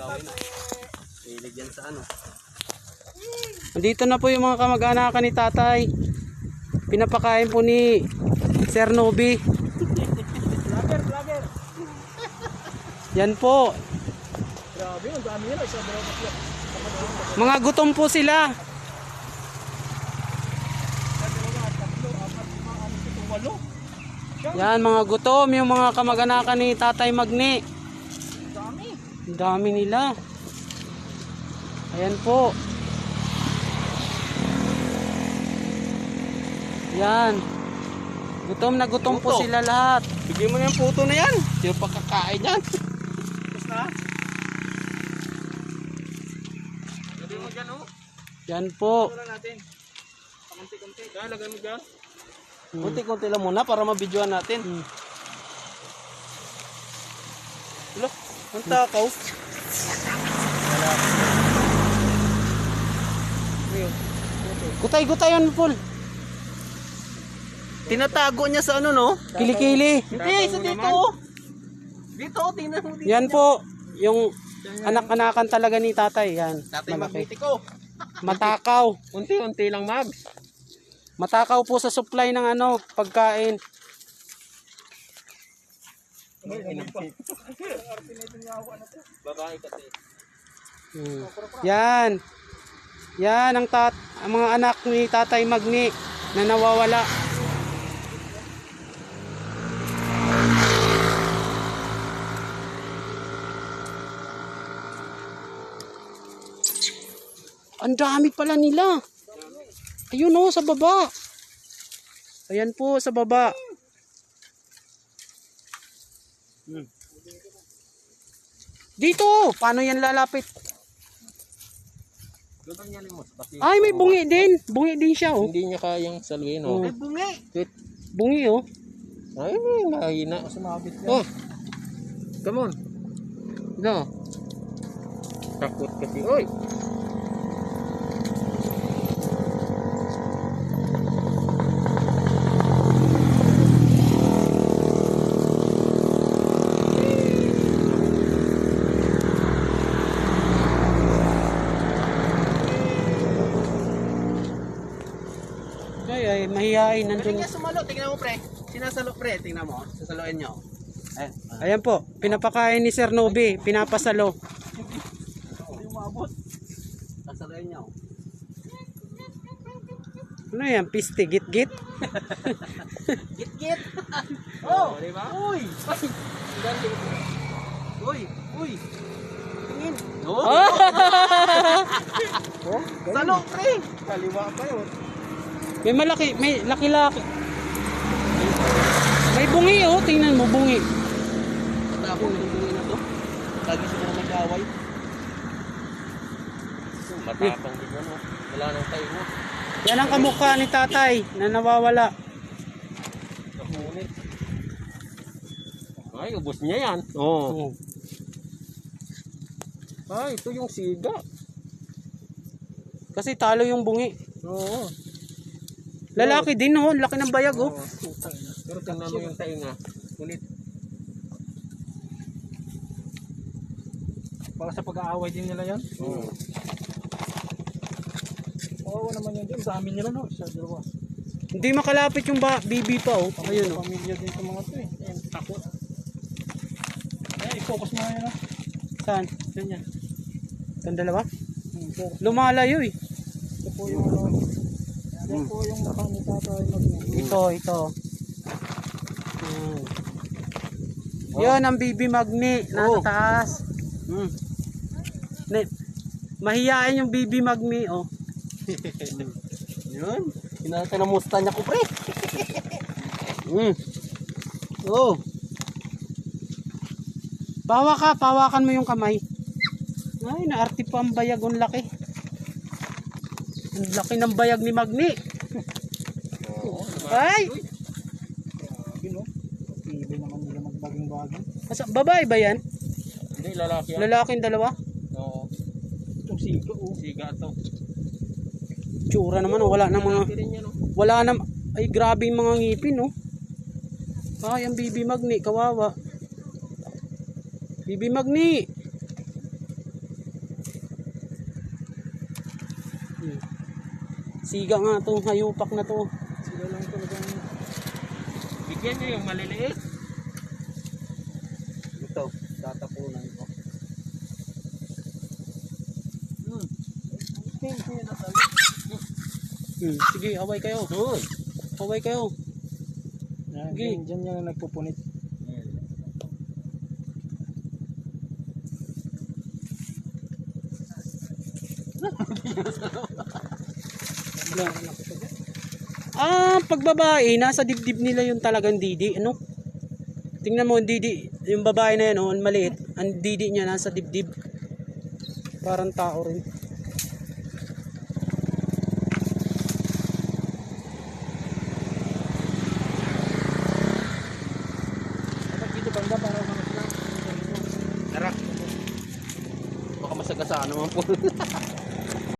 Gawin na. Hilig yan sa ano. Nandito na po yung mga kamag-anakan ni tatay. Pinapakain po ni Sir Noby. Vlogger. Yan po. Grabe, ang dami yan. Mga gutom po sila. Yan mga gutom, yung mga kamag-anakan ni Tatay Magni. Ang dami nila. Ayan po. Yan. Gutom na gutom po sila lahat. Bigyan mo na yung puto na yan. Sino pagkakain yan? Basta. Lagay mo dyan, oh. Yan po. Ito natin. Pakunti-kunti. Kaya lagay mo dyan. Kunti-kunti lang muna para mabidyoan natin. Look, ang takaw. Gutay-gutay yan, Paul. Tinatago niya sa ano, no? Kilikili. Hindi, sa dito. Dito, tingnan mo dito. Yan po. Yung anak-anakan talaga ni tatay. Yan. Tatay Malaki. magnetiko. Matakaw. Unti-unti lang, Mags. Matakaw po sa supply ng ano, pagkain. Babae kasi. Yan. Yan ang mga anak ni Tatay Magni na nawawala. Ang dami pala nila. Ayun oh, sa baba. Ayan po, sa baba. Dito, paano yan lalapit? Ay, may bungi din. Bungi din siya oh. Hindi niya kayang saluhin, oh. Oh. Bungi. Bungi oh. Ay, mahina. Sumabit yan. Oh. Come on. No. Takot kasi, oy. Ay, mahihain. Nandun. Niya sumalo, tingnan mo, pre. Sinasalo, pre. Tingnan mo. Sasaloin nyo. Ayan po, pinapakain ni Sir Noby. Pinapasalo. Sasaloin nyo. Ano yan? Piste, git-git? Git-git. Oh, di ba? Uy. Uy. Uy. Tingin. Oh. Salo, pre. Kaliwa pa yun. May malaki, may laki-laki. May bungi oh, tingnan mo bungi. Matapong yung bungi na to. Lagi siguro may kaway. Matapang din yan, oh. Wala nang tayo mo. Yan ang kamukha ni tatay na nawawala. Ngunit. Ay, ubos niya yan. Oh. Ay, ito yung siga. Kasi talo yung bungi. Oo. Lalaki din oh, laki ng bayag oh. Pero tingnan mo yung tainga. Ulit. Baka sa pag-aaway din nila yan. Oo. Oo naman yun din. Dami nila no. Sa dalawa. Hindi makalapit yung bibi pa oh. Ayun oh. Pamilya din sa mga to eh. Ayan, takot. Ay, i-focus mo nga yun ah. Saan? Yan yan. Itong dalawa? Focus. Lumalayo eh. Ito po yung yan po yung makanika tayo mag- Ito. Yan ang bibi magni nasa taas. Mahihain yung bibi magni oh. Yun. Kinakanamusta niya ko, pre. Oh. Pawakan mo yung kamay. Ay, naarti pa ang bayag, ang laki. Ang laki ng bayag ni Magni. Ay! Grabe no. Ibig naman nila magbaging-baging. Babae ba yan? Hindi, lalaki yan. Lalaking dalawa? Oo. Itong siga oh. Siga to. Tsura naman, oh. Wala na mga... Lalaki rin yan, oh. Wala na... Ay, grabe yung mga ngipin, oh. Ay, ang bibi Magni, kawawa. Bibi Magni. Siga nga to, hayupak na to. Sila lang talagang bigyan niyo yung maliliit. Ito, tatapunan ko. Sige, away kayo. Away kayo. Yan, Sige. dyan yung nagpupunit. Pag babae, nasa dibdib nila yung talagang didi. Ano? Tingnan mo, didi. Yung babae na yan, oh, ang maliit. Ang didi niya nasa dibdib. Parang tao rin. Dapat dito banda para umangat lang. Tara. Baka masagasaan naman po.